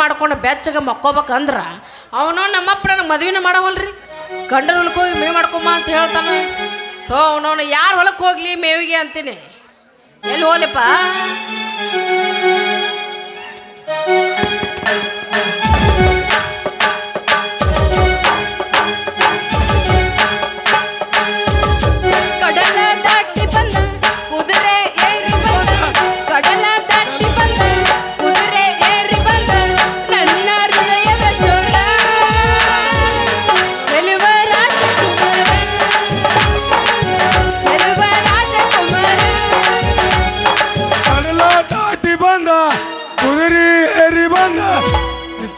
ಮಾಡ್ಕೊಂಡು ಬೆಚ್ಚಗೆ ಮಕ್ಕೋಬೇಕಂದ್ರ ಅವನು ನಮ್ಮಪ್ಪ ನನಗೆ ಮದುವೆನ ಮಾಡವಲ್ರಿ. ಗಂಡನ ಹೊಲಕ್ಕೆ ಹೋಗಿ ಮೇವು ಮಾಡ್ಕೊಂಬ ಅಂತ ಹೇಳ್ತಾನೆ. ಅವನವನು ಯಾರು ಹೊಲಕ್ಕೆ ಹೋಗ್ಲಿ ಮೇವಿಗೆ ಅಂತೀನಿ. ಎಲ್ಲಿ ಹೋಗ್ಲಿಪ್ಪ?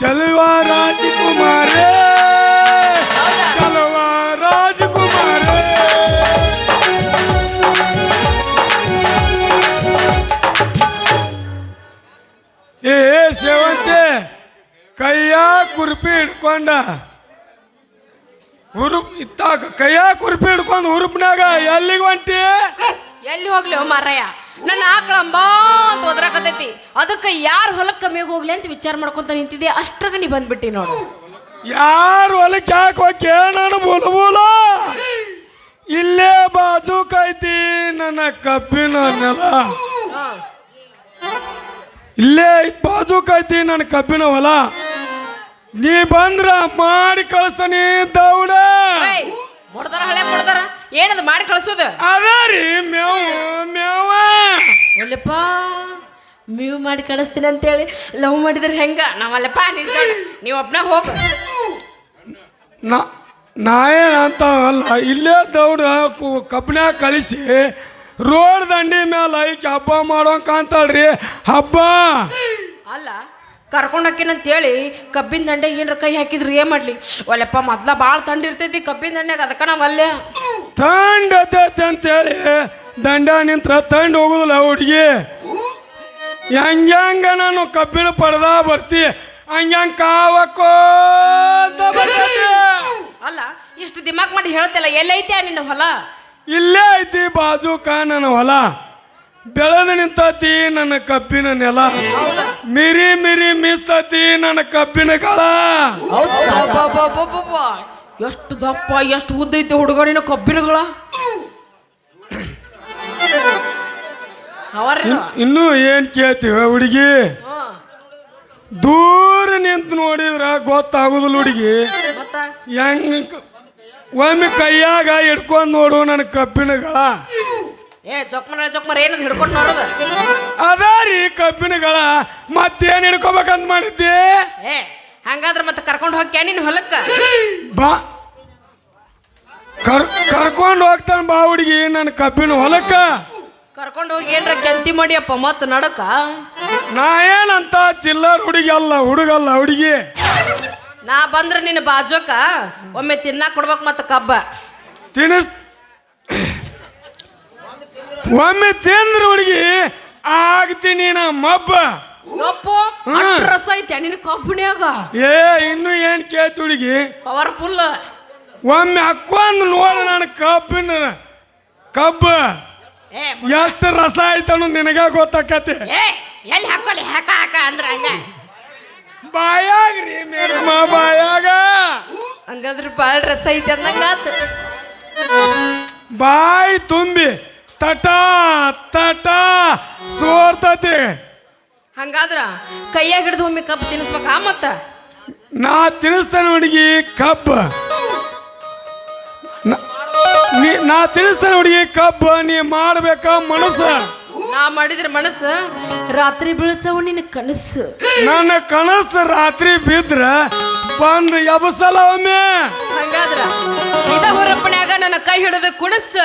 चलवा राजकुमार चलवा राजकुमार ए सेवंते ಕೈಯ ಕುರ್ಪಿ ಹಿಡ್ಕೊಂಡ ಹುರುಪ್ ಇತ್ತಾಗ ಕೈಯ ಕುರ್ಪಿ ಹಿಡ್ಕೊಂಡು ಹುರುಪ್ನಾಗ ಎಲ್ಲಿಗೆ ಹೊಂಟಿ? ಎಲ್ಲಿ ಹೋಗ್ಲಿ ಮಾರಯ್ಯ, ನನ್ನ ಆಕಳ ಅಂಬಾ ಅಂತ ಒದರಾಕತೈತಿ. ಅದಕ್ಕೆ ಯಾರು ಹೊಲಕ್ಕೆ ಮೇಗ್ ಹೋಗ್ಲಿ ಅಂತ ವಿಚಾರ ಮಾಡ್ಕೊಂತ ನಿಂತಿದ್ದೆ. ಅಷ್ಟ್ರಾಗ ನೀ ಬಂದ್ಬಿಟ್ಟಿ ನೋಡು. ಯಾರು ಹೊಲಕ್ಕೆ ಯಾಕೆ ಹೋಗಿ ನಾನು ಬೋಲ ಇಲ್ಲೇ ಬಾಜು ಕೈತಿ ನನ್ನ ಕಬ್ಬಿನ ನೆಲ. ಇಲ್ಲೇ ಬಾಜು ಕೈತಿ ನನ್ನ ಕಬ್ಬಿನ ಹೊಲ. ನೀ ಬಂದ್ರ ಮಾಡಿ ಕಳಿಸ್ತಾನಿ ದೌಡ. ಮುಡ್ದಾರ ಹಳೆ ಮುಡ್ದಾರ ಏನದು ಮಾಡಿ ಕಳ್ಸೋದು? ಅದೇ ರೀ ಮೇವು ಮೇವ ಒಲ್ಲಪ್ಪ ಮೇವು ಮಾಡಿ ಕಳಿಸ್ತೀನಿ ಅಂತೇಳಿ ಲವ್ ಮಾಡಿದ್ರೆ ಹೆಂಗ? ನಾವಲ್ಲಪ್ಪ ನಿಜ ನೀವು ಒಬ್ಬನ ಹೋಗ. ನಾ ಏನಂತ ಅಲ್ಲ, ಇಲ್ಲೇ ದೌಡ ಕಬ್ಬಿನ ಕಳಿಸಿ ರೋಡ್ ದಂಡಿ ಮೇಲೆ ಐಕಿ ಹಬ್ಬ ಮಾಡೋಂಕ ಅಂತಳ್ರಿ. ಹಬ್ಬ ಅಲ್ಲ ಕರ್ಕೊಂಡು ಹಾಕಿನಂತೇಳಿ ಕಬ್ಬಿನ ದಂಡೆ ಏನ್ರ ಕೈ ಹಾಕಿದ್ರು ಏನ್ ಮಾಡ್ಲಿ? ಒಲ್ಲಪ್ಪ ಮೊದ್ಲ ಭಾಳ ತಂಡ ಇರ್ತೈತಿ ಕಬ್ಬಿನ ದಂಡ್ಯಾಗ. ಅದಕ್ಕ ನಾವ್ ಅಲ್ಲೇ ತಂಡ ಎತ್ತೈತಿ ಅಂತೇಳಿ ದಂಡ ನಿಂತ್ರ ತಂಡ ಹೋಗುದಿಲ್ಲ ಹುಡುಗಿ. ಹೆಂಗ ನಾನು ಕಬ್ಬಿನ ಪಡೆದ ಬರ್ತಿ ಹಂಗ್ಯಾಂಗ ಕಾವಕ್ಕೋ ಅಲ್ಲ ಇಷ್ಟು ದಿಮಾಕ್ ಮಾಡಿ ಹೇಳ್ತಿಲ್ಲ. ಎಲ್ಲೈತೆ ನಿನ್ನ ಹೊಲ? ಇಲ್ಲೇ ಐತಿ ಬಾಜುಕ ನನ್ನ ಹೊಲ. ಬೆಳೆದು ನಿಂತತಿ ನನ್ನ ಕಬ್ಬಿನ ನೆಲ. ಮಿರಿ ಮಿರಿ ಮೀಸ್ತತಿ ನನ್ನ ಕಬ್ಬಿನ ಗಳ. ಎಷ್ಟು ದಪ್ಪ ಎಷ್ಟು ಉದ್ದೈತಿ ಹುಡುಗನಿನ ಕಬ್ಬಿನಗಳ. ಇನ್ನೂ ಏನ್ ಕೇಳ್ತೀವ ಹುಡುಗಿ? ದೂರ ನಿಂತು ನೋಡಿದ್ರ ಗೊತ್ತಾಗುದಿಲ್ಲ ಹುಡುಗಿ. ಹೆಂಗ ಒಮ್ಮೆ ಕೈಯಾಗ ಹಿಡ್ಕೊಂಡ್ ನೋಡು ನನ್ನ ಕಬ್ಬಿನಗಳ. ಜೊಕ್ಮರ ಏನಂತ ಹಿಡ್ಕೊಂಡು ನೋಡೋದು? ಅದೇ ರೀ ಕಬ್ಬಿನಗಳ. ಮತ್ತೇನ್ ಹಿಡ್ಕೋಬೇಕಂತ ಮಾಡಿದ್ದೆ? ಹಂಗಾದ್ರೆ ಮತ್ತೆ ಕರ್ಕೊಂಡು ಹೋಗ್ಯ ನಿನ್ ಹೊಲಕ್ಕ? ಬಾ ಕರ್ಕೊಂಡು ಹೋಗ್ತಾನ ಬಾ ಹುಡುಗಿ ನನ್ನ ಕಬ್ಬಿನ ಹೊಲಕ್ಕ. ಕರ್ಕೊಂಡು ಹೋಗಿ ಏನ್ರ ಕೆಂತಿ ಮಾಡಿಯಪ್ಪ ಮತ್ತ ನಡಕ. ನಾ ಏನಂತ ಚಿಲ್ಲರ್ ಹುಡುಗಿ ಅಲ್ಲ, ಹುಡುಗಲ್ಲ ಹುಡುಗಿ. ನಾ ಬಂದ್ರೆ ನಿನ್ನ ಬಾಜೋಕ ಒಮ್ಮೆ ತಿನ್ನಾಕ ಕೊಡ್ಬೇಕು ಮತ್ತ ಕಬ್ಬ ಒಮ್ಮೆ ತಿಂದ್ರ ಹುಡುಗಿ ಆಗ್ತೀನಿ ನಾ ಮಬ್ಬ. ರಸ ಐತೆ ನಿನ್ನ ಕಬ್ಬಿನ್ಯಾಗ. ಇನ್ನು ಏನ್ ಕೇಳ್ತಿ ಹುಡುಗಿ? ಪವರ್ಫುಲ್. ಒಮ್ಮೆ ಹಾಕೊಂಡ್ ನೋಡ ನನ್ನ ಕಬ್ಬಿನ ಕಬ್ಬ ಎಷ್ಟು ರಸ ಐತ ಅನ್ನೋದು ನಿನಗ ಗೊತ್ತಾಕತಿ. ಎಲ್ಲಿ ಹಾಕೊಳ್ಳಿ ಹಾಕ ಹಾಕ ಅಂದ್ರ ಬಾಯಾಗ್ರಿ ಮೇಡಮ್ಮ ಬಾಯಾಗ. ಹಂಗಾದ್ರೆ ಬಾಳ ರಸ ಐತೆ ಅಂದಂಗಾತ. ಬಾಯಿ ತುಂಬಿ ತಟ ತಟ ಸೋರ್ತತಿ. ಹಂಗಾದ್ರ ಕೈಯಾಗ ಹಿಡಿದು ಒಮ್ಮೆ ಕಬ್ಬು ತಿನ್ನಿಸ್ಬೇಕಾ? ಮತ್ತ ನಾ ತಿನ್ನಿಸ್ತೇನೆ ಹುಡುಗಿ ಕಬ್ಬ. ನಾ ತಿನ್ನಿಸ್ತೇನೆ ಹುಡುಗಿ ಕಬ್ಬ. ನೀ ಮಾಡ್ಬೇಕ ಮನಸ್ಸ. ನಾ ಮಾಡಿದ್ರೆ ಮನಸ್ಸು ರಾತ್ರಿ ಬೀಳ್ತಾವ ನಿನ್ನ ಕನಸು. ನನ್ನ ಕನಸು ರಾತ್ರಿ ಬಿದ್ರ ಬಂದು ಎಬಸಲ ಒಮ್ಮೆ. ಹಂಗಾದ್ರ ಇದ ಹೊರಪ್ಪನ್ಯಾಗ ನನ್ನ ಕೈ ಹಿಡಿದು ಕುಣಸ.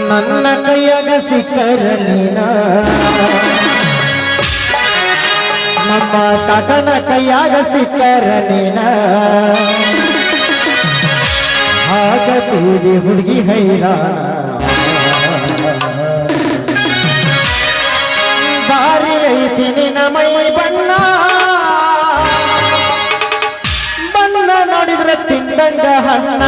ನನ್ನ ಕೈಯಾಗ ಸಿಕ್ಕರ ನೀನ, ನಮ್ಮ ತಾತನ ಕೈಯಾಗ ಸಿಕ್ಕರ ನೀನ. ಆಗತೀರಿ ಹುಡುಗಿ ಹೈರಾಣ, ಬಾರಿ ಐತಿ ನಿನ್ನ ಮೈ ಬಣ್ಣ. ಬಣ್ಣ ನೋಡಿದ್ರೆ ತಿಂದಂಗ ಹಣ್ಣ.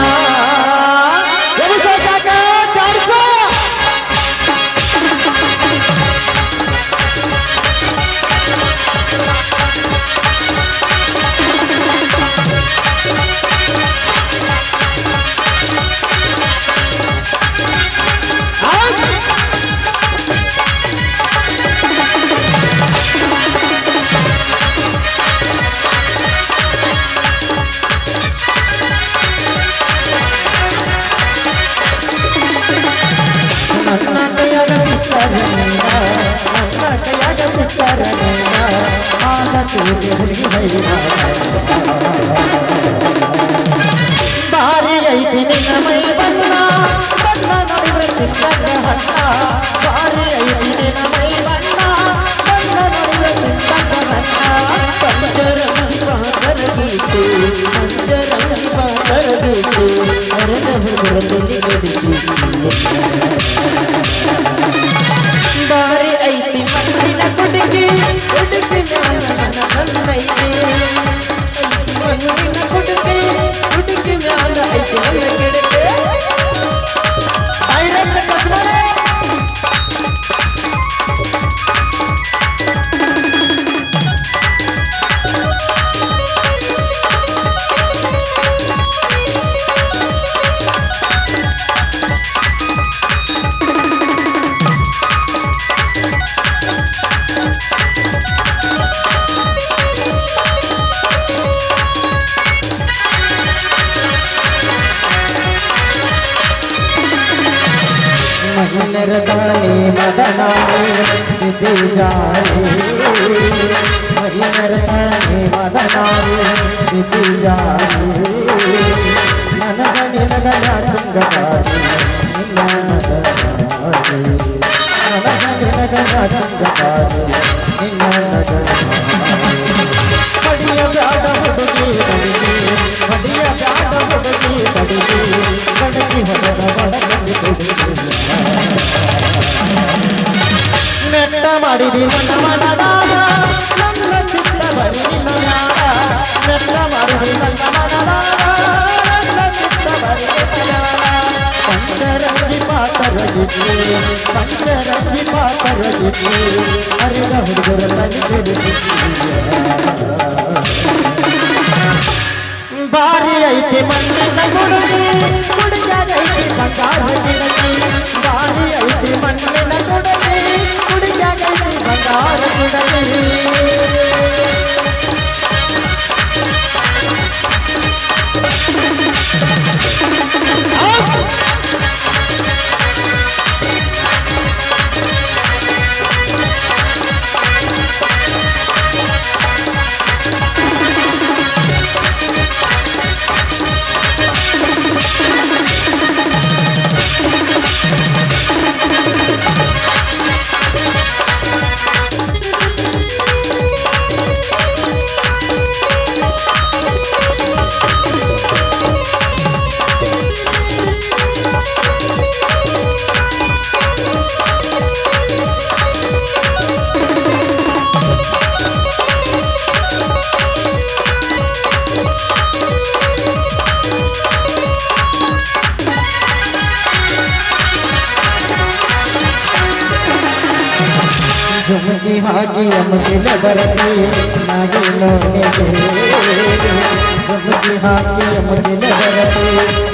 ಸಿಕ್ಕರ ಆಗತೀವಿ ಹುಡುಗಿ ಹೈರಾಣ ಬಾರಿ ಐತಿ ನಿನ್ನ ಮೈ ಬಣ್ಣ ಬಣ್ಣ ನೋಡಿದ್ರೆ ಸಿಕ್ಕರ ಹಣ್ಣ ಬಾರಿ ಐತಿ ನಿನ್ನ ಮೈ ಬಣ್ಣ ಬಣ್ಣ ನೋಡಿದ್ರೆ ಸಿಕ್ಕರ ಹಣ್ಣ ಪಂಚರಂಗಿ ಪಾದರ ಗೀತೆ ಪಂಚರಂಗಿ ಪಾದರ ಗೀತೆ ಹರದ ಹುಡುಗರಲ್ಲಿ ಗಡಿಸಿ ಬಾರಿ ಐತಿ ಮಣ್ಣಿನ ಕುಡುಗಿ ಹುಡುಗಿ ಮ್ಯಾಲ ನನ್ನೈತಿ ಮಣ್ಣಿನ ಕುಡುಗಿ ಹುಡುಗಿ ಮ್ಯಾಲ ಐತಿ ನನ್ನ ಗಿಡಕ್ಕೆ ಐರನ್ನ ಕಟ್ಮನೆ ಮಹಿನರದಾನಿ ಮದನಾನಿ ವಿಧಿ ಜಾರಿ ಮಹಿನರದಾನಿ ಮದನಾನಿ ವಿಧಿ ಜಾರಿ ನನಗ ನಿನಗನ ಚಂಗದಾರಿ ನಿನ್ನ ನಗರಾರಿ ನನಗ ನಿನಗನ ಚಂಗದಾರಿ ನಿನ್ನ ನಗರಾರಿ ಬಡಿಯ ಬ್ಯಾಡ ಹುಡುಗಿ ಬಡಿಗಿ ಬಡಿಯ ಬ್ಯಾಡ ಹುಡುಗಿ ಬಡಿಗಿ ಬಡಗಿ ಹೊಡೆದ ಬಡಗಿ ಹುಡುಗಿ ನೆಟ್ಟ ಮಾಡಿದಿ ನನ್ನ ಮನದಾಗ ನನ್ನ ಚಿತ್ತ ಬರಿ ನಿನ್ನ ಮ್ಯಾಲ ನೆಟ್ಟ ಮಾಡಿದಿ ನನ್ನ ಮನದಾಗ ನನ್ನ ಚಿತ್ತ ಬರಿ ನಿನ್ನ ಮ್ಯಾಲ ಪಂಚರಂಗಿ ಪಾತರ ಗಿತ್ತಿ ಪಂಚರಂಗಿ ಪಾತರ ಗಿತ್ತಿ ಹರಿದ ಹುಡುಗರ ತಂಗಿಡಿಸಿ ಬಾರಿ ಐತಿ ಮಣ್ಣಿನ ಗುಡುಗಿ ಕುಡಿಯಾಗೈತಿ ಬಂಗಾರ ಗಿಡಗಿ ಬಾರಿ ಐತಿ ಮಣ್ಣಿನ ಗುಡುಗಿ ಕುಡಿಯಾಗೈತಿ ಬಂಗಾರ ಗಿಡಗಿ झुमकी हागी अमदिल बरती नागी लोनेगे झुमकी हागी अमदिल बरती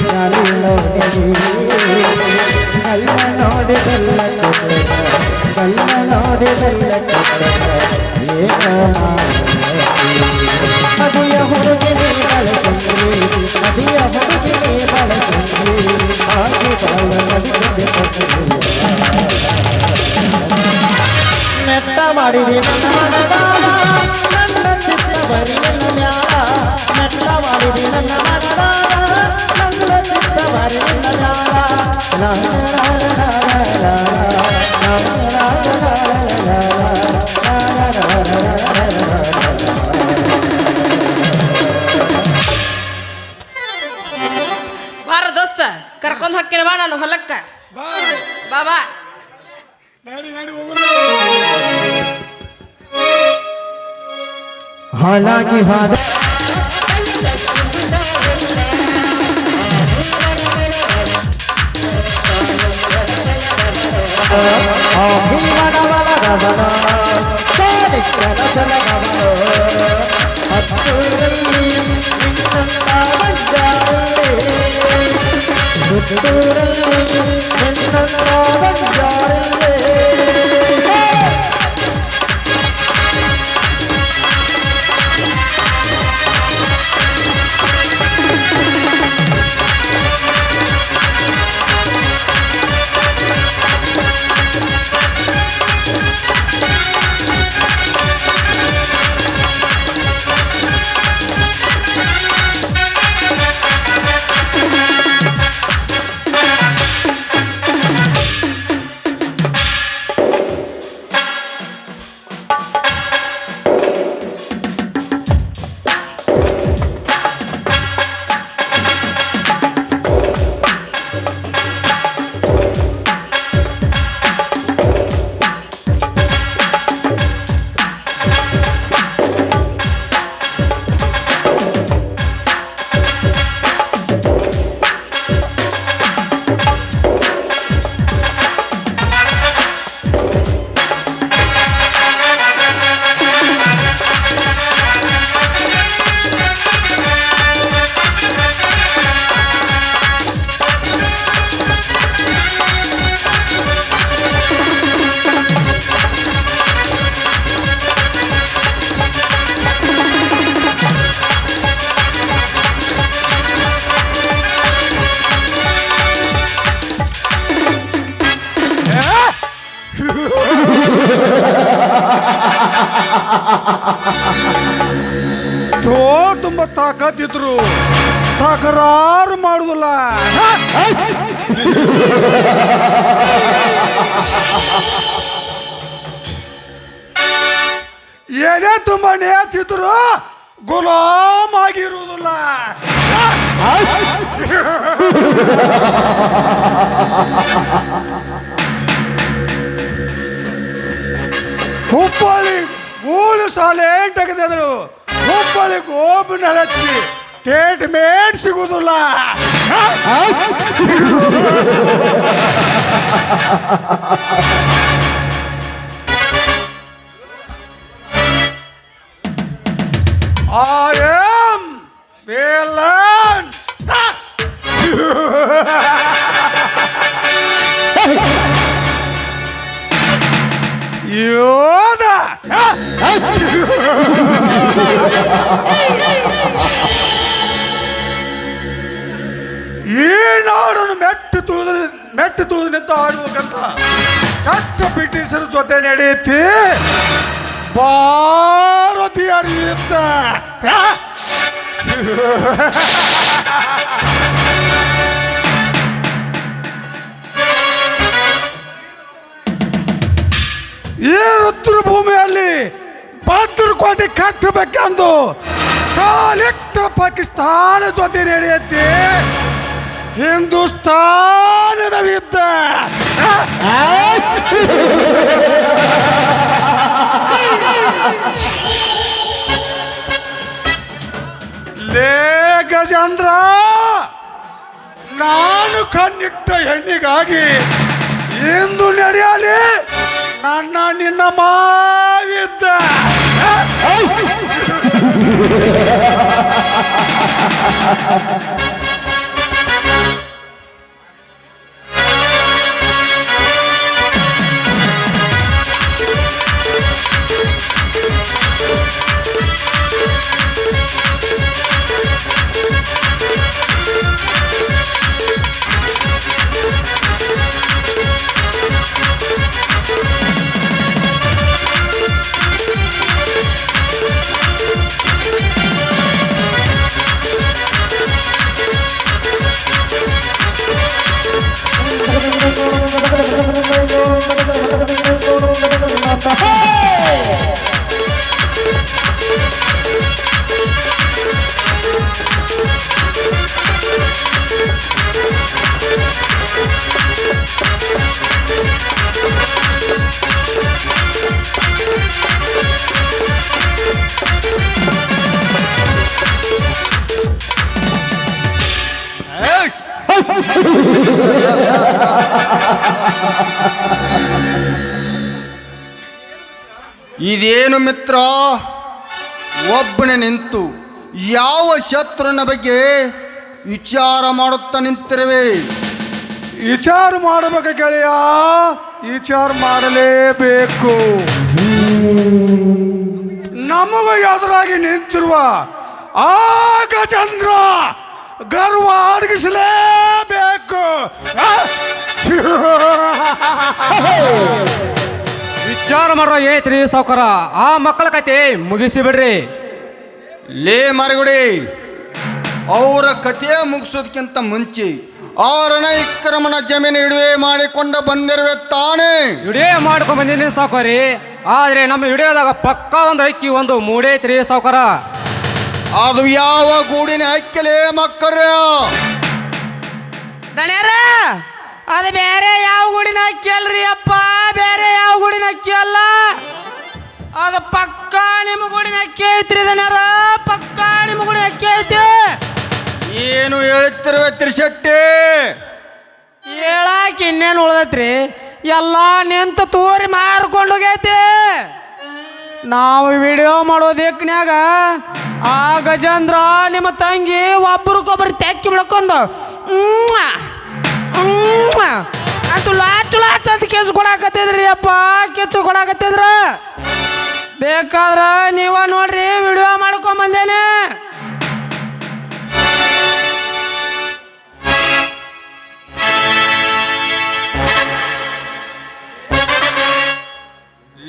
नागी लोनेगे गल्ला नोड गल्ला ये अदिय हुಡುಗಿ ನೀ ಬಳಸುಂದಿ ಅದಿಯ ಹುಡುಗಿ ನೀ ಬಳಸುಂದಿ ಹಾಗೆ ನೆಟ್ಟ ಮಾಡಿದಿ ನನ್ನ ಮನದಾಗ ನನ್ನ ಚಿತ್ತ ಬರಿ ನಿನ್ನ ಮ್ಯಾಲ ನೆಟ್ಟ ಮಾಡಿದಿ ನನ್ನ ಮನದಾಗ ನನ್ನ ಚಿತ್ತ ಬರಿ ನಿನ್ನ ಬಾರ ದೋಸ್ತ ಕರ್ಕೊಂಡ್ ಹೋಗ್ತೀನಿ ಬಾ ನಾನು ಹೊಲಕ್ಕ ಬಾ ಬಾ हालांकि हाथ ತಾಕತ್ತಿದ್ರು ತಕರಾರು ಮಾಡುದಿಲ್ಲ. ಏನೇ ತುಂಬಾ ನೇತಿದ್ರು ಗುಲಾಮ್ ಆಗಿರುವುದಿಲ್ಲ. ಹುಬ್ಬಳ್ಳಿ ಗೂಳು ಸಾಲೆ ತೆಗೆದರು, ಹುಬ್ಬಳ್ಳಿ ಗೋಬಿನ ಹಚ್ಚಿ ಟ್ರೀಟ್ಮೆಂಟ್ ಸಿಗುದಿಲ್ಲ. I am villain. ಯೋಧ ಈ ನಾಡನ್ನು ಮೆಟ್ಟು ತುಳಿದು ನಿಂತು ಆಡುವಂತ ಕಷ್ಟ ಬ್ರಿಟಿಷರ ಜೊತೆ ನಡೆಯುತ್ತೆ ಭಾರತೀಯರ ಯುದ್ಧ. ಈ ರುದ್ರಭೂಮಿಯಲ್ಲಿ ಭದ್ರಕೋಟೆ ಕಟ್ಟಬೇಕೆಂದು ಕಾಲಿಟ್ಟ ಪಾಕಿಸ್ತಾನ ಜೊತೆ ನಡೆಯುತ್ತೆ ಹಿಂದೂಸ್ತಾನದ ಯುದ್ಧ. ಲೇ ಗಜೇಂದ್ರ, ನಾನು ಕಣ್ಣಿಟ್ಟ ಹೆಣ್ಣಿಗಾಗಿ ಇಂದು ನಡೆಯಲಿ ನನ್ನ ನಿನ್ನ ಮಾವಿದ್ದ. ಇದೇನು ಮಿತ್ರ, ಒಬ್ಬನೇ ನಿಂತು ಯಾವ ಶತ್ರುವಿನ ಬಗ್ಗೆ ವಿಚಾರ ಮಾಡುತ್ತಾ ನಿಂತಿರುವೆ? ವಿಚಾರ ಮಾಡಬೇಕು ಗೆಳೆಯ, ವಿಚಾರ ಮಾಡಲೇಬೇಕು. ನಮಗೂ ಎದುರಾಗಿ ನಿಂತಿರುವ ಆ ಗಜೇಂದ್ರ ಗರ್ವ ಅಡಗಿಸಲೇಬೇಕು. ವಿಚಾರ ಮಾಡ್ರ ಏತ್ರಿ ಸಾವ್ಕಾರ, ಆ ಮಕ್ಕಳ ಕತೆ ಮುಗಿಸಿ ಬಿಡ್ರಿ. ಲೇ ಮರಗುಡಿ, ಅವರ ಕಥೆ ಮುಗಿಸೋದಕ್ಕಿಂತ ಮುಂಚೆ ಆ ರಣವಿಕ್ರಮನ ಜಮೀನು ಹಿಡುವೆ ಮಾಡಿಕೊಂಡು ಬಂದಿರುವೆ ತಾನೇ? ವಿಡಿಯೋ ಮಾಡ್ಕೊಂಡ್ ಬಂದಿನಿ ಸಾವ್ಕಾರಿ, ಆದ್ರೆ ನಮ್ಮ ವಿಡಿಯೋದಾಗ ಪಕ್ಕ ಒಂದು ಅಕ್ಕಿ ಒಂದು ಮೂಡೈತ್ರಿ ಸಾವ್ಕಾರ. ಅದು ಯಾವ ಗೂಡಿನ ಹಕ್ಕಲೇ ಮಕ್ಕಳ? ದಣ್ಯಾರ, ಅದು ಬೇರೆ ಯಾವ ಗುಡಿನ ಅಕ್ಕಿ ಅಲ್ರಿ ಅಪ್ಪ, ಬೇರೆ ಯಾವ ಗುಡಿನ ಅಕ್ಕಿ ಅಲ್ಲ, ಅದು ಪಕ್ಕ ನಿಮ್ಮ ಗುಡಿನ ಅಕ್ಕಿ ಐತ್ರಿ ದಣ್ಯಾರ, ಪಕ್ಕ ನಿಮ್ಮ ಗುಡಿನ ಅಕ್ಕಿ ಐತಿ. ಏನು ಹೇಳುತ್ತಿರುವೆ ತ್ರಿಶೆಟ್ಟಿ? ಹೇಳಾಕ ಇನ್ನೇನು ಉಳ್ದೈತ್ರಿ, ಎಲ್ಲ ನಿಂತು ತೂರಿ ಮಾರ್ಕೊಂಡು ಹೋಗೈತಿ. ನಾವು ವಿಡಿಯೋ ಮಾಡೋದಕ್ನ್ಯಾಗ ಆ ಗಜೇಂದ್ರ ನಿಮ್ಮ ತಂಗಿ ಒಬ್ರಿಗೊಬ್ರು ತೆಕ್ಕಿ ಬಿಡ್ಕೊಂಡು ಅಂತೂ ಲಾಚು ಲಾಚ್ ಅಂತ ಕೆಲ್ಸ ಕೊಡಾಕತ್ತಿದ್ರಿ ಅಪ್ಪ, ಕೆಚ್ಚು ಕೊಡಾಕತ್ತಿದ್ರ. ಬೇಕಾದ್ರ ನೀವ ನೋಡ್ರಿ, ವಿಡಿಯೋ ಮಾಡ್ಕೊಂಡ್ ಬಂದೇನೆ.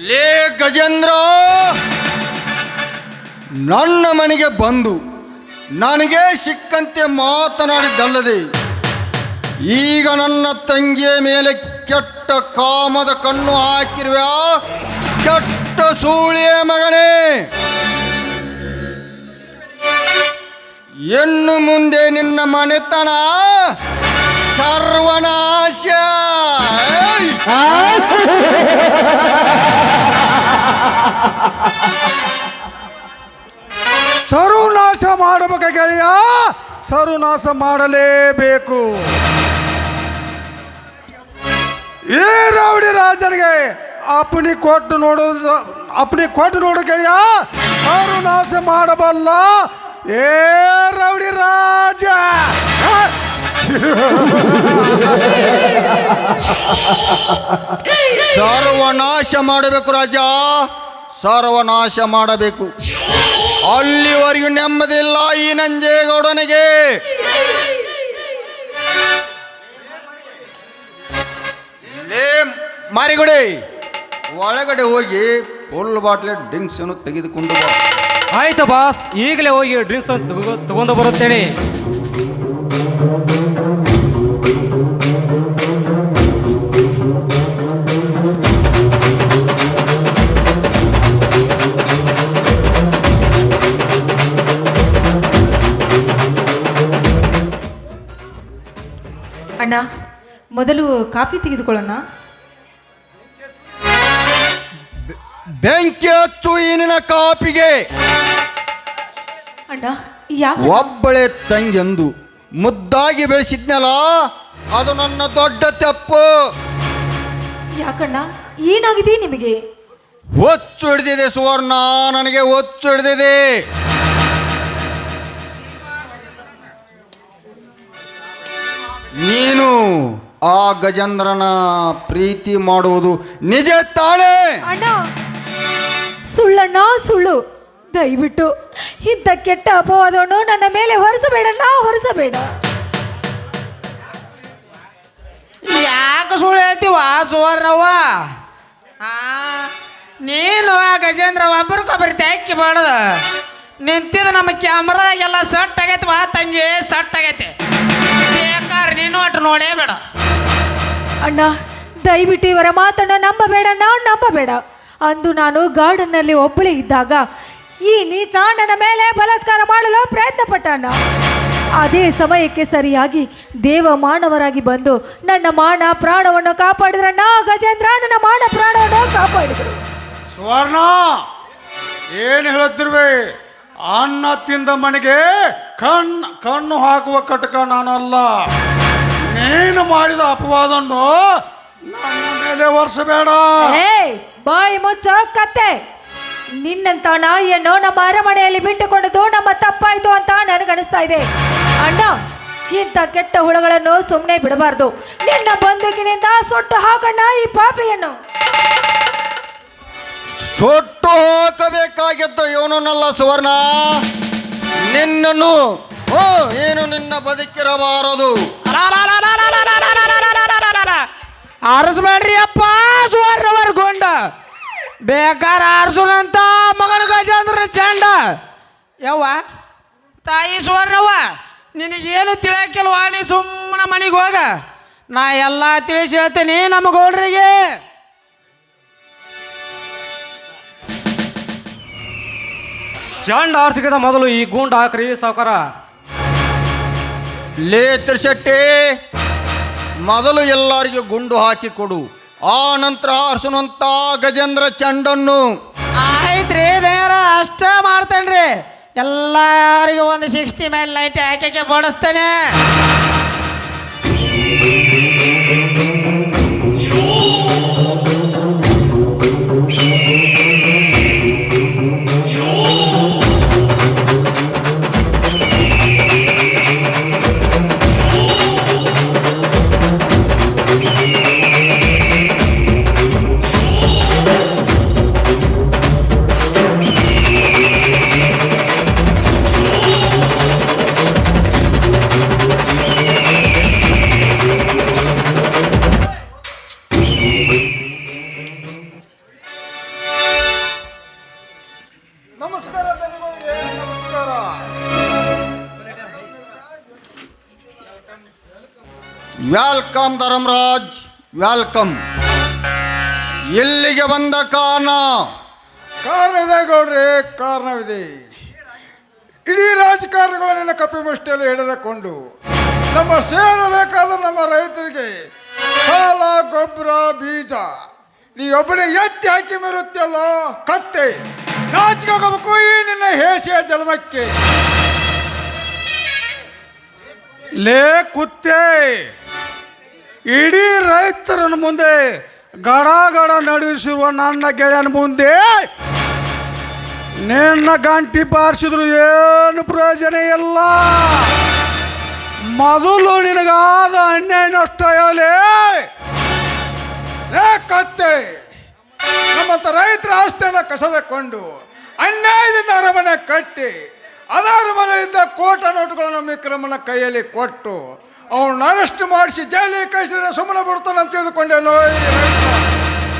ಲೇ ಗಜೇಂದ್ರ, ನನ್ನ ಮನೆಗೆ ಬಂದು ನನಗೆ ಸಿಕ್ಕಂತೆ ಮಾತನಾಡಿದ್ದಲ್ಲದೆ ಈಗ ನನ್ನ ತಂಗಿಯ ಮೇಲೆ ಕೆಟ್ಟ ಕಾಮದ ಕಣ್ಣು ಹಾಕಿರುವ ಕೆಟ್ಟ ಸೂಳಿಯ ಮಗನೇ, ಇನ್ನು ಮುಂದೆ ನಿನ್ನ ಮನೆತನ ಸರ್ವನಾಶ. ಸರ್ವನಾಶ ಮಾಡಬೇಕ ಗೆಳೆಯ, ಸರ್ವನಾಶ ಮಾಡಲೇಬೇಕು. ಏ ರೌಡಿ ರಾಜನಿಗೆ ಅಪ್ಪನಿ ಕೊಟ್ಟು ನೋಡು ಗೆಳೆಯ, ಸರ್ವನಾಶ ಮಾಡಬಲ್ಲ ಏ ರೌಡಿ ರಾಜ. ಸರ್ವನಾಶ ಮಾಡಬೇಕು ರಾಜ, ಸರ್ವನಾಶ ಮಾಡಬೇಕು. ಅಲ್ಲಿವರೆಗೂ ನೆಮ್ಮದಿಲ್ಲ ಈ ನಂಜೇಗೌಡನಿಗೆ. ಲೇ ಮಾರಿಗುಡಿ, ಒಳಗಡೆ ಹೋಗಿ ಫುಲ್ ಬಾಟ್ಲೆ ಡ್ರಿಂಕ್ಸ್ ಅನ್ನು ತೆಗೆದುಕೊಂಡು ಬಾ. ಆಯ್ತು ಬಾಸ್, ಈಗಲೇ ಹೋಗಿ ಡ್ರಿಂಕ್ಸ್ ತಗೊಂಡು ಬರುತ್ತೇನೆ. ಅಣ್ಣ, ಮೊದಲು ಕಾಫಿ ತೆಗೆದುಕೊಳ್ಳೋಣ. ಬೆಂಕಿ ಹಚ್ಚು ಈ ನಿನ್ನ ಕಾಪಿಗೆ. ಅಣ್ಣ, ಯಾಕೆ? ಒಬ್ಬಳೆ ತಂಗೆಂದು ಮುದ್ದಾಗಿ ಬೆಳೆಸಿದ್ನಲ್ಲ, ಅದು ನನ್ನ ದೊಡ್ಡ ತಪ್ಪು. ಯಾಕಣ್ಣ, ಏನಾಗಿದೆ ನಿಮಗೆ? ಹೊಚ್ಚು ಹಿಡಿದಿದೆ ಸುವರ್ಣ, ನನಗೆ ಹೊಚ್ಚು ಹಿಡಿದಿದೆ. ನೀನು ಆ ಗಜೇಂದ್ರನ ಪ್ರೀತಿ ಮಾಡುವುದು ನಿಜ ತಾಳೆ? ಅಣ್ಣ, ಸುಳ್ಳಣ್ಣ, ಸುಳ್ಳು. ದಯವಿಟ್ಟು ಇಂಥ ಕೆಟ್ಟ ಅಪವಾದವನ್ನು ನನ್ನ ಮೇಲೆ ಹೊರಿಸಬೇಡಣ್ಣ, ಹೊರಿಸಬೇಡ. ಯಾಕೆ ಸುಳ್ಳು ಹೇಳ್ತೀವ ಸುವರ್ಣವ್ವ? ನೀನು ಆ ಗಜೇಂದ್ರ ಒಬ್ಬರಿಗೊಬ್ಬರು ತೆಕ್ಕಿ ಬಾಳದ ನಿಂತಿದ್ದು ನಮ್ಮ ಕ್ಯಾಮ್ರಾದಾಗೆಲ್ಲ ಸಟ್ ಆಗೈತಿ. ವಾ ತಂಗಿ, ಸಟ್ ಆಗೈತಿ. ಬೇಕಾದ್ರೆ ನೀನು ಒಟ್ಟು ನೋಡೇ ಬೇಡ. ಅಣ್ಣ, ದಯವಿಟ್ಟು ಇವರ ಮಾತನ್ನು ನಂಬಬೇಡಣ್ಣ, ನಂಬಬೇಡ. ಅಂದು ನಾನು ಗಾರ್ಡನ್ನಲ್ಲಿ ಒಬ್ಬಳೇ ಇದ್ದಾಗ ಈ ನೀಚ ನನ್ನ ಮೇಲೆ ಬಲಾತ್ಕಾರ ಮಾಡಲು ಪ್ರಯತ್ನ ಪಟ್ಟಣ್ಣ. ಅದೇ ಸಮಯಕ್ಕೆ ಸರಿಯಾಗಿ ದೇವ ಮಾನವರಾಗಿ ಬಂದು ನನ್ನ ಮಾನ ಪ್ರಾಣವನ್ನು ಕಾಪಾಡಿದ್ರಣ್ಣ. ಗಜೇಂದ್ರ ನನ್ನ ಮಾನ ಪ್ರಾಣವನ್ನು ಕಾಪಾಡಿದರು. ಸುವರ್ಣ, ಏನು ಹೇಳುತ್ತಿರುವೆ? ಅನ್ನ ತಿಂದ ಮನೆಗೆ ಕಣ್ಣು ಹಾಕುವ ಕಟಕ ನಾನಲ್ಲ. ನೀನು ಮಾಡಿದ ಅಪವಾದವನ್ನು ನನ್ನ ಮೇಲೆ ವರ್ಷಬೇಡ. ಏ, ಬಾಯಿ ಮುಚ್ಚೋ ಕತ್ತೆ. ನಿನ್ನಂತ ನಾಯಿಯನ್ನು ನಮ್ಮ ಅರಮನೆಯಲ್ಲಿ ಬಿಟ್ಟುಕೊಂಡದ್ದು ನಮ್ಮ ತಪ್ಪಾಯ್ತು ಅಂತ ನನಗನಿಸ್ತಾ ಇದೆ. ಅಣ್ಣ, ಇಂಥ ಕೆಟ್ಟ ಹುಳುಗಳನ್ನು ಸುಮ್ಮನೆ ಬಿಡಬಾರ್ದು. ನಿನ್ನ ಬಂದೂಕಿನಿಂದ ಸುಟ್ಟು ಹಾಕಣ್ಣ ಈ ಪಾಪಿಯನ್ನು. ಸುಟ್ಟು ಹಾಕಬೇಕಾಗಿದ್ದು ಇವನನ್ನಲ್ಲ ಸುವರ್ಣ, ನಿನ್ನನ್ನು. ಏನು ನಿನ್ನ ಬದುಕಿರಬಾರದು. ಆರಿಸ್ಬೇಡ್ರಿ ಅಪ್ಪ ಸುವರ್ಣವರ್ ಗೊಂಡ. ಬೇಕಾದ್ರೆ ಆರಿಸುನಂತ ಮಗನ ಗಜೇಂದ್ರ ಚಂಡ. ಯವ್ವ ತಾಯಿ ಸುವರ್ಣವ್ವ, ನಿನಗೇನು ತಿಳಿಯಕ್ಕಿಲ್ವಾ? ನೀ ಸುಮ್ಮನೆ ಮನೆಗೆ ಹೋಗ. ನಾ ಎಲ್ಲ ತಿಳಿಸಿ ಹೇಳ್ತೀನಿ ನಮ್ಮ ಗೌಡ್ರಿಗೆ. ಚಂಡ ಆರ್ಸಿಗಿದ ಮೊದಲು ಈ ಗುಂಡು ಹಾಕ್ರಿ ಸಾವುಕಾರ. ಲೇ ತ್ರಿಶೆಟ್ಟಿ, ಮೊದಲು ಎಲ್ಲರಿಗೂ ಗುಂಡು ಹಾಕಿ ಕೊಡು, ಆ ನಂತರ ಅರ್ಸುನಂತ ಗಜೇಂದ್ರ ಚಂಡನ್ನು. ಆಯ್ತ್ರಿ ದನಿಯರ, ಅಷ್ಟ ಮಾಡ್ತೇನ್ರಿ. ಎಲ್ಲರಿಗೂ ಒಂದು 60 ಮೇಲೆ ಲೈಟ್ ಹಾಕಿ ಬಡಿಸ್ತೇನೆ. ನಮಸ್ಕಾರ ಧನ್ಯವಾದ, ನಮಸ್ಕಾರ. Welcome Dharmaraj, welcome. ಇಲ್ಲಿಗೆ ಬಂದ ಕಾರಣವಿದೆ ಗೌಡ್ರೆ, ಕಾರಣವಿದೆ. ಇಡೀ ರಾಜಕಾರಣಿಗಳನ್ನ ಕಪಿಮುಷ್ಟಿಯಲ್ಲಿ ಹಿಡಿದುಕೊಂಡು ನಮ್ಮ ಸೇರಬೇಕಾದ ನಮ್ಮ ರೈತರಿಗೆ ಸಾಲ, ಗೊಬ್ಬರ, ಬೀಜ ನೀವೊಬ್ಬನೇ ಎತ್ತಿ ಹಾಕಿ ಮೇರುತ್ತಲ್ಲ ಕತ್ತೆ, ನಾಚಿಕೆ ಹೋಗಬೇಕು ಈ ನಿನ್ನ ಹೇಸಿಯ ಜನ್ಮಕ್ಕೆ. ಲೇ ಕುತ್ತೆ, ಇಡೀ ರೈತರ ಮುಂದೆ ಗಡ ಗಡ ನಡೆಸಿರುವ ನನ್ನ ಗೆಳೆಯನ ಮುಂದೆ ನಿನ್ನ ಗಂಟಿ ಬಾರಿಸಿದ್ರು ಏನು ಪ್ರಯೋಜನ ಇಲ್ಲ. ಮೊದಲು ನಿನಗಾದ ಅನ್ಯಾಯ ನಷ್ಟ ಹೇಳಿ. ಕತ್ತೆ, ನಮ್ಮಂತ ರೈತರ ಆಸ್ತಿಯನ್ನು ಕಸದಕೊಂಡು ಅನ್ಯಾಯದಿಂದ ಅರಮನೆ ಕಟ್ಟಿ ಅದ ಅರಮನೆಯಿಂದ ಕೋಟ ನೋಟುಗಳನ್ನು ವಿಕ್ರಮನ ಕೈಯಲ್ಲಿ ಕೊಟ್ಟು ಅವನ್ನ ಅರೆಸ್ಟ್ ಮಾಡಿಸಿ ಜೈಲಿಗೆ ಕಳಿಸಿದ್ರೆ ಸುಮ್ಮನೆ ಬಿಡ್ತಾನೆ ಅಂತ ತಿಳಿದುಕೊಂಡೇನೋ. ಈ ರೈತ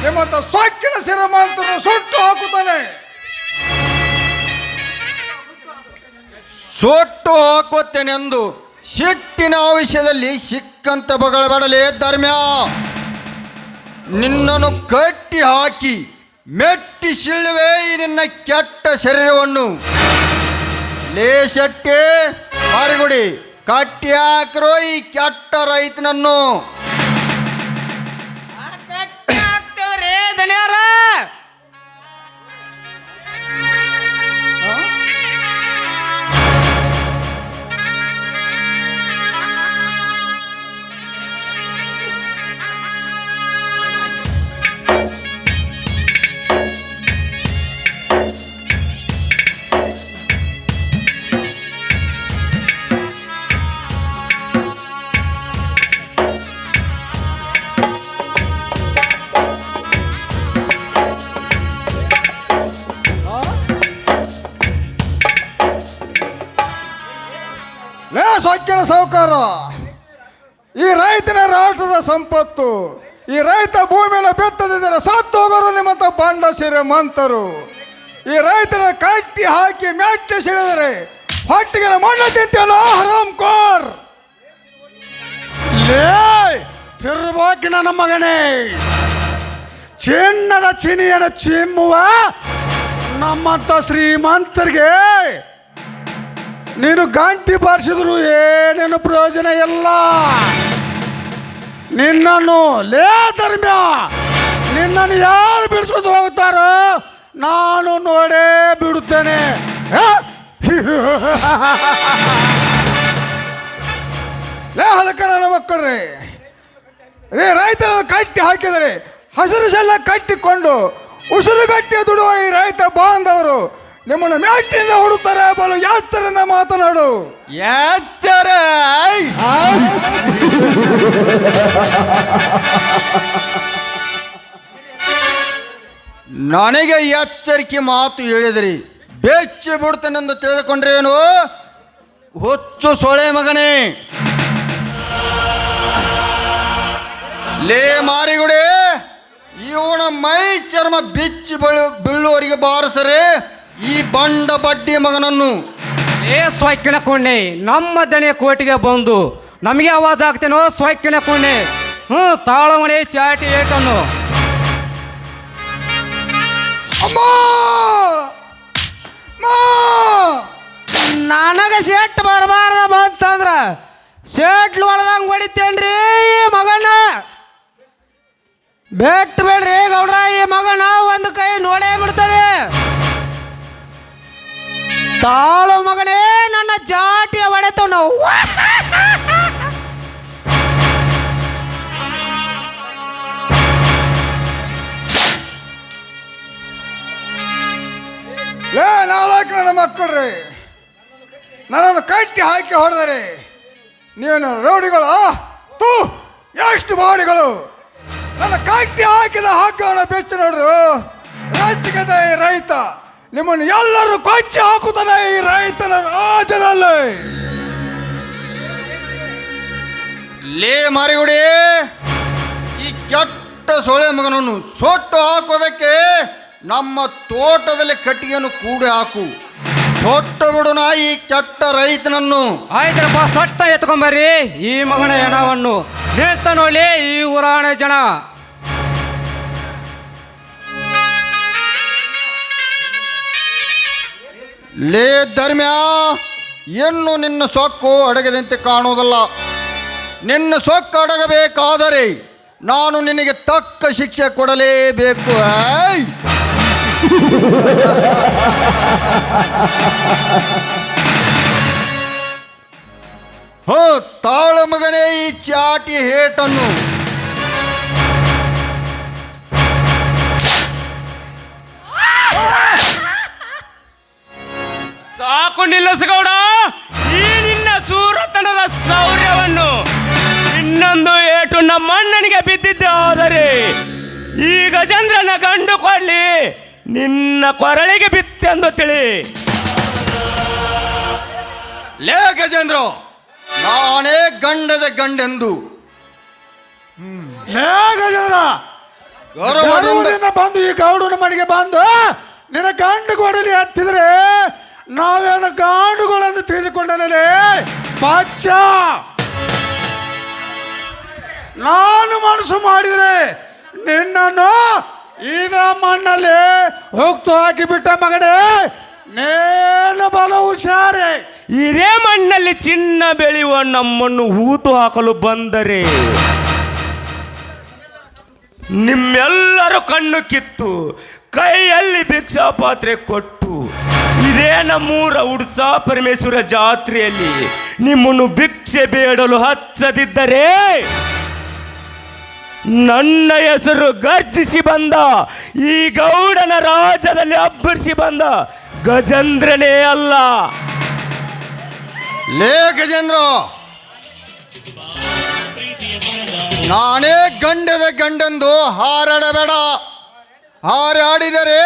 ನಿಮ್ಮಂತ ಸೊಕ್ಕಿನ ಸಿರಮಾಂತನ ಸುಟ್ಟು ಹಾಕುತ್ತಾನೆ. ಸೊಟ್ಟು ಹಾಕುತ್ತೇನೆಂದು ಸಿಟ್ಟಿನ ವಿಷಯದಲ್ಲಿ ಸಿಕ್ಕಂತ ಬಗಳಬೇಡಲೇ ಧರ್ಮ್ಯ. ನಿನ್ನನ್ನು ಕಟ್ಟಿ ಹಾಕಿ ಮೆಟ್ಟಿ ಸಿಳ್ಳುವೆ ಈ ನಿನ್ನ ಕೆಟ್ಟ ಶರೀರವನ್ನು. ಲೇ ಶೆಟ್ಟಿ, ಮಾರಿಗುಡಿ, ಕಟ್ಟಿ ಹಾಕ್ರೋ ಈ ಕೆಟ್ಟ ರೈತನನ್ನು. ಕಟ್ಟಿ ಹಾಕ್ತೇವ್ರಿ ದನಿಯಾರ. ಲೇ ಸೊಕ್ಕಿನ ಸಾಹುಕಾರ, ಈ ರೈತನ ರಾಷ್ಟ್ರದ ಸಂಪತ್ತು. ಈ ರೈತ ಭೂಮಿಯನ್ನು ಬೆತ್ತದಿದ್ದರೆ ಸತ್ತು ಹೋಗೋರು ನಿಮ್ಮಂತ ಬಂಡ ಶ್ರೀಮಂತರು. ಈ ರೈತನ ಕಟ್ಟಿ ಹಾಕಿ ಮೆಟ್ಟಿ ಸಿಡಿದರೆ ಹೊಟ್ಟಿಗೆ ಮಣ್ಣು ತಿಂತೇನೋ ಹರಾಮ್ ಕೋರ್. ಲೇ ತಿರ್ಬೋಕಿ ನನ್ನ ಮಗನೇ, ಚಿನ್ನದ ಚಿನಿಯನ್ನು ಚಿಮ್ಮುವ ನಮ್ಮಂತ ಶ್ರೀಮಂತರಿಗೆ ನೀನು ಗಂಟಿ ಬಾರಿಸಿದ್ರು ಏನೇನು ಪ್ರಯೋಜನ ಇಲ್ಲ. ನಿನ್ನನ್ನು ಲೇ ಧರ್ಮ್ಯ, ನಿನ್ನನ್ನು ಯಾರು ಬಿಡಿಸ್ಕೊಂಡು ಹೋಗ್ತಾರೋ ನಾನು ನೋಡೇ ಬಿಡುತ್ತೇನೆ. ಲೇ ಹಲಕರ ಮಕ್ಕಳ್ರಿ, ರೈತರನ್ನು ಕಟ್ಟಿ ಹಾಕಿದರೆ ಹಸಿರು ಸೆಲ್ಲ ಕಟ್ಟಿಕೊಂಡು ಉಸಿರುಗಟ್ಟಿ ದುಡುವ ಈ ರೈತ ಬಾಂಧವರು ನಿಮ್ಮನ್ನು ಮ್ಯಾಟಿಂದ ಹುಡುಕ್ತಾರೆ. ಬಲು ಯಾಸ್ತರಿಂದ ಮಾತನಾಡು. ಎಚ್ಚರ. ನನಗೆ ಎಚ್ಚರಿಕೆ ಮಾತು ಹೇಳಿದ್ರಿ ಬೆಚ್ಚಿ ಬಿಡ್ತೇನೆಂದು ತಿಳಿದುಕೊಂಡ್ರೇನು ಹುಚ್ಚು ಸೊಳೆ ಮಗನೇ. ಲೇ ಮಾರಿಗುಡೆ, ಇವನ ಮೈ ಚರ್ಮ ಬಿಚ್ಚಿ ಬೀಳುವವರಿಗೆ ಬಾರಿಸರೆ ಈ ಬಂಡ ಬಡ್ಡಿ ಮಗನನ್ನು. ಏ ಸ್ವೈಕ್ಕಿನ ಕೊಂಡೆ, ನಮ್ಮ ದಣಿಯ ಕೋಟಿಗೆ ಬಂದು ನಮಗೆ ಆವಾಜ್ ಆಗ್ತೇನೋ ಸ್ವೈಕ್ಕಿನ ಕೊಂಡೆ. ತಾಳಮಣೆ ಚಾಟಿ ಏಟನ್ನು. ನನಗೆ ಶೆಟ್ ಬರಬಾರ್ದ ಬಂತಂದ್ರ ಶೆಟ್ಲು ಹೊಡೆದಂಗೆ ಹೊಡಿತೇನ್ರಿ ಈ ಮಗನ. ಬೆಟ್ ಬೇಡ್ರಿ ಗೌಡ್ರ, ಈ ಮಗನ ಒಂದು ಕೈ ನೋಡೇ ಬಿಡ್ತಾರೆ. ತಾಳು ಮಗನೇ, ನನ್ನ ಜಾಟಿಯ ಹೊಡೆತ ನಾವು. ಲೇ ನಾಲ್ಕು ನನ್ನ ಮಕ್ಕಳ್ರಿ, ನನ್ನನ್ನು ಕಟ್ಟಿ ಹಾಕಿ ಹೊಡೆದರೆ ನೀವೇನು ರೌಡಿಗಳು? ತೂ, ಎಷ್ಟು ಬಾಡಿಗಳು! ನನ್ನ ಕಟ್ಟಿ ಹಾಕಿದ ಹಗ್ಗವನ್ನು ಬೆಚ್ಚ ನೋಡ್ರು. ರಾಜಕೀಯದ ಈ ರೈತ ನಿಮ್ಮನ್ನು ಎಲ್ಲರೂ ಕೊಚ್ಚಿ ಹಾಕುತ್ತಾನೆ ಈ ರೈತನ ರಾಜ್ಯದಲ್ಲಿ. ಲೇ ಮಾರಿಗುಡಿ, ಈ ಕೆಟ್ಟ ಸೊಳೆ ಮಗನನ್ನು ಸೊಟ್ಟು ಹಾಕೋದಕ್ಕೆ ನಮ್ಮ ತೋಟದಲ್ಲಿ ಕಟ್ಟಿಗೆಯನ್ನು ಕೂಡಿ ಹಾಕು. ಸೊಟ್ಟ ಬಿಡು ನಾಯಿ ಕೆಟ್ಟ ರೈತನನ್ನು. ಆಯ್ತಪ್ಪ, ಸಟ್ಟ ಎತ್ಕೊಂಬರ್ರಿ ಈ ಮಗನ ಹೆಣವನ್ನು. ನಿಂತ ನೋಡಿ ಈ ಊರಾಣ ಜನ. ಲೇ ಧರ್ಮ್ಯ, ಇನ್ನು ನಿನ್ನ ಸೊಕ್ಕು ಅಡಗದಂತೆ ಕಾಣುವುದಲ್ಲ. ನಿನ್ನ ಸೊಕ್ಕು ಅಡಗಬೇಕಾದರೆ ನಾನು ನಿನಗೆ ತಕ್ಕ ಶಿಕ್ಷೆ ಕೊಡಲೇಬೇಕು. ಹೋ ತಾಳ ಮಗನೇ ಈ ಚಾಟಿ ಹೇಟನ್ನು. ಸಾಕು ನಿಲ್ಲಿಸಗೌಡ ಈ ನಿನ್ನ ಸೂರತನದ ಶೌರ್ಯವನ್ನು. ಇನ್ನೊಂದು ಏಟು ನಮ್ಮ ಅಣ್ಣನಿಗೆ ಬಿದ್ದಿದ್ದೆ ಆದರೆ ಈ ಗಜೇಂದ್ರನ ಕಂಡುಕೊಳ್ಳಿ ನಿನ್ನ ಕೊರಳಿಗೆ ಬಿತ್ತೆಂದು ತಿಳಿ. ಲೇ ಗಜೇಂದ್ರ, ನಾನೇ ಗಂಡದ ಗಂಡೆಂದು ಗೌರವದಿಂದ ಬಂದು ಈ ಗೌಡನ ಮನೆಗೆ ಬಂದು ನಿನ್ನ ಗಂಡು ಕೊಡಲಿ ಹತ್ತಿದ್ರೆ ನಾವೇನು ಗಾಂಡುಗಳನ್ನು ತಿಳಿದುಕೊಂಡನೇ ಬಾಚ. ನಾನು ಮನಸ್ಸು ಮಾಡಿದರೆ ನಿನ್ನನ್ನು ಈಗ ಮಣ್ಣಲ್ಲಿ ಹೋಗ್ತು ಹಾಕಿಬಿಟ್ಟ ಮಗನೇ. ನೇನು ಬಲ ಹುಷಾರೆ. ಇದೇ ಮಣ್ಣಲ್ಲಿ ಚಿನ್ನ ಬೆಳೆಯುವ ನಮ್ಮನ್ನು ಹೂತು ಹಾಕಲು ಬಂದರೆ ನಿಮ್ಮೆಲ್ಲರ ಕಣ್ಣು ಕಿತ್ತು ಕೈಯಲ್ಲಿ ಭಿಕ್ಷಾ ಪಾತ್ರೆ ಕೊಟ್ಟು ಇದೇ ನಮ್ಮೂರ ಉಡ್ಸ ಪರಮೇಶ್ವರ ಜಾತ್ರೆಯಲ್ಲಿ ನಿಮ್ಮನ್ನು ಭಿಕ್ಷೆ ಬೇಡಲು ಹಚ್ಚದಿದ್ದರೆ ನನ್ನ ಹೆಸರು ಗರ್ಜಿಸಿ ಬಂದ ಈ ಗೌಡನ ರಾಜ್ಯದಲ್ಲಿ ಅಬ್ಬರಿಸಿ ಬಂದ ಗಜೇಂದ್ರನೇ ಅಲ್ಲ. ಲೇ ಗಜೇಂದ್ರ, ನಾನೇ ಗಂಡದ ಗಂಡೆಂದು ಹಾರಾಡಬೇಡ. ಹಾರಾಡಿದರೆ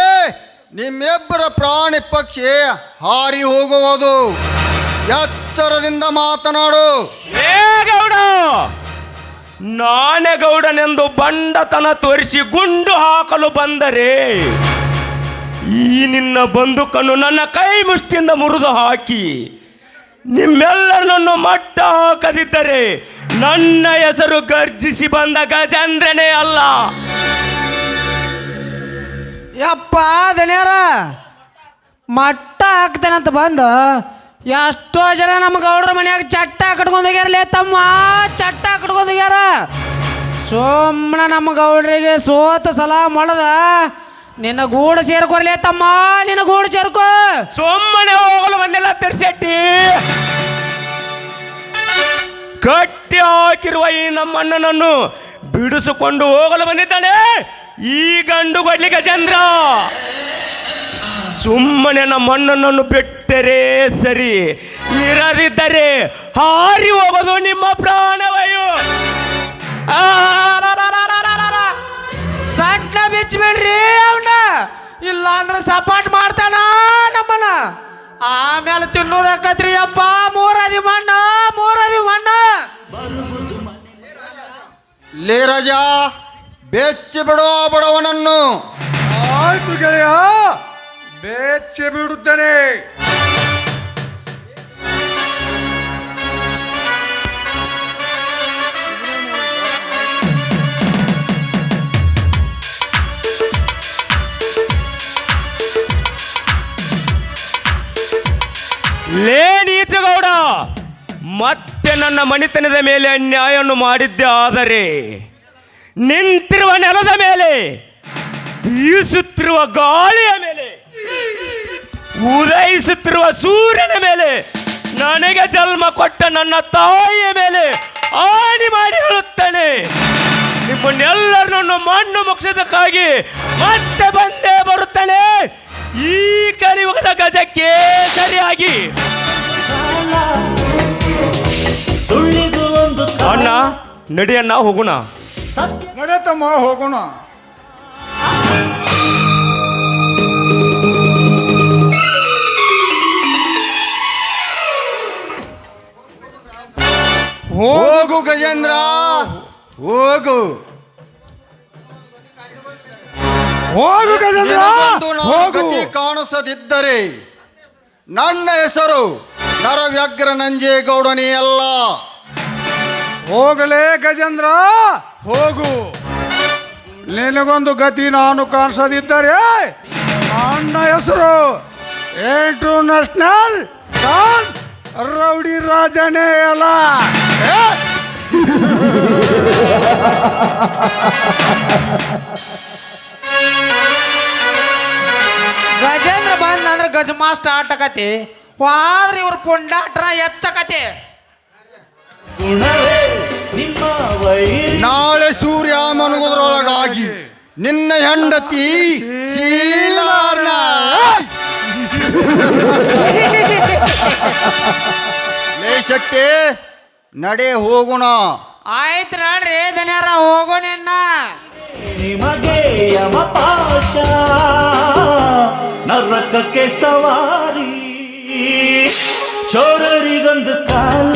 ನಿಮ್ಮಿಬ್ಬರ ಪ್ರಾಣಿ ಪಕ್ಷಿ ಹಾರಿ ಹೋಗುವುದು. ಎಚ್ಚರದಿಂದ ಮಾತನಾಡು. ಏ ಗೌಡ, ನಾನೇ ಗೌಡನೆಂದು ಬಂಡತನ ತೋರಿಸಿ ಗುಂಡು ಹಾಕಲು ಬಂದರೆ ಈ ನಿನ್ನ ಬಂದೂಕನ್ನು ನನ್ನ ಕೈ ಮುಷ್ಟಿಯಿಂದ ಮುರಿದು ಹಾಕಿ ನಿಮ್ಮೆಲ್ಲರನ್ನು ಮಟ್ಟ ಹಾಕದಿದ್ದರೆ ನನ್ನ ಹೆಸರು ಗರ್ಜಿಸಿ ಬಂದ ಗಜೇಂದ್ರನೇ ಅಲ್ಲ. ಯಪ್ಪ ದನಿಯಾರ ಮಟ್ಟ ಹಾಕ್ತೇನಂತ ಬಂದು ಎಷ್ಟೋ ಜನ ನಮ್ಮ ಗೌಡ್ರ ಮನ್ಯಾಗ ಚಟ್ಟ ಕಟ್ಕೊಂಡು ಹೋಗ್ಯಾರಲೇ ತಮ್ಮ, ಚಟ್ಟ ಕಟ್ಕೊಂಡು ಹೋಗ್ಯಾರ. ಸುಮ್ಮನೆ ನಮ್ಮ ಗೌಡ್ರಿಗೆ ಸೋತ ಸಲ ಮಾಡದ ನಿನ್ನ ಗೂಡು ಸೇರ್ಕೊರ್ಲೇ ತಮ್ಮ, ನಿನ್ನ ಗೂಡು ಸೇರ್ಕೋ. ಸುಮ್ಮನೆ ಹೋಗಲು ಬಂದೆಲ್ಲ ತಿರ್ಸೆಟ್ಟಿ ಕಟ್ಟಿ ಹಾಕಿರುವ ಈ ನಮ್ಮ ಅಣ್ಣನನ್ನು ಬಿಡಿಸಿಕೊಂಡು ಹೋಗಲು ಬಂದಿದ್ದಾನೆ ಈ ಗಂಡು ಕೊಡ್ಲಿ ಗಜೇಂದ್ರ. ಸುಮ್ಮನೆ ನಮ್ಮ ಅಣ್ಣನನ್ನು ಬಿಟ್ಟರೆ ಸರಿ, ಇರದಿದ್ದರೆ ಹಾರಿ ಹೋಗೋದು ನಿಮ್ಮ ಪ್ರಾಣವಾಯು. ಸಣ್ಣ ಬಿಚ್ಚಿಬಿಡ್ರಿ ಅವನ್ನ, ಇಲ್ಲ ಅಂದ್ರೆ ಸಪಾಟ್ ಮಾಡ್ತಾನ ನಮ್ಮನ್ನ. ಆಮೇಲೆ ತಿನ್ನೋದಕ್ಕತ್ರಿ ಅಪ್ಪ. ಮೂರದಿ ಮಣ್ಣು, ಮೂರದಿ ಮಣ್ಣು. ಲೇ ರಾಜ, ಬೆಚ್ಚಿ ಬಿಡೋ ಬಡವನನ್ನು. ಆಯ್ತು ಗೆಳೆಯ, ಬೆಚ್ಚಿ ಬಿಡುತ್ತೇನೆ. ಲೇ ನೀಚಗೌಡ, ಮತ್ತೆ ನನ್ನ ಮಣಿತನದ ಮೇಲೆ ಅನ್ಯಾಯವನ್ನು ಮಾಡಿದ್ದೆ ಆದರೆ ನಿಂತಿರುವ ನೆಲದ ಮೇಲೆ, ಬೀಸುತ್ತಿರುವ ಗಾಳಿಯ ಮೇಲೆ, ಉದಯಿಸುತ್ತಿರುವ ಸೂರ್ಯನ ಮೇಲೆ, ನನಗೆ ಜನ್ಮ ಕೊಟ್ಟ ನನ್ನ ತಾಯಿಯ ಮೇಲೆ ಆಣಿ ಮಾಡಿ ಹೇಳುತ್ತೇನೆ, ನಿಮ್ಮನ್ನೆಲ್ಲರನ್ನು ಮಣ್ಣು ಮುಗಿಸೋದಕ್ಕಾಗಿ ಮತ್ತೆ ಬಂದೇ ಬರುತ್ತೇನೆ ಈ ಕಲಿಯುಗದ ಗಜಕ್ಕೆ ಸರಿಯಾಗಿ. ಅಣ್ಣ ನಡಿಯಣ್ಣ, ಹೋಗೋಣ. ನಡೆಯತ್ತಮ್ಮ, ಹೋಗೋಣ. ಹೋಗು ಗಜೇಂದ್ರ, ಹೋಗು. ಹೋಗು ಗಜೇಂದ್ರ, ನಿನಗೊಂದು ನಾನು ಹೋಗು. ಗತಿ ಕಾಣಿಸದಿದ್ದರೆ ನನ್ನ ಹೆಸರು ನರವ್ಯಗ್ರ ನಂಜೇಗೌಡನೇ ಅಲ್ಲ. ಹೋಗಲೇ ಗಜೇಂದ್ರ ಹೋಗು. ನಿನಗೊಂದು ಗತಿ ನಾನು ಕಾಣಿಸದಿದ್ದರೆ ನನ್ನ ಹೆಸರು ಇಂಟರ್ನ್ಯಾಷನಲ್ ಡಾನ್ ರೌಡಿ ರಾಜನೇ ಅಲ್ಲ. ಗಜೇಂದ್ರ ಬಂದ ಅಂದ್ರೆ ಗಜಮಾ ಸ್ಟಾರ್ಟ್ ಆಕತಿ. ಆದ್ರೆ ಇವ್ರ ಪುಂಡಾಟ್ರ ಹೆಚ್ಚಕತಿ. ನಾಳೆ ಸೂರ್ಯ ಮನುಗುದ್ರೊಳಗಾಗಿ ನಿನ್ನ ಹೆಂಡತಿ ಶೀಲಾರ್ನ ಲೇ ಶೆಟ್ಟಿ ನಡೆ ಹೋಗೋಣ. ಆಯ್ತು ನೋಡ್ರಿ ದನಿಯಾರ ಹೋಗೋ ನಿನ್ನ. ನಿಮಗೆ ಯಮಪಾಶ ನರಕಕ್ಕೆ ಸವಾರಿ ಚೋರರಿಗೊಂದು ಕಾಲ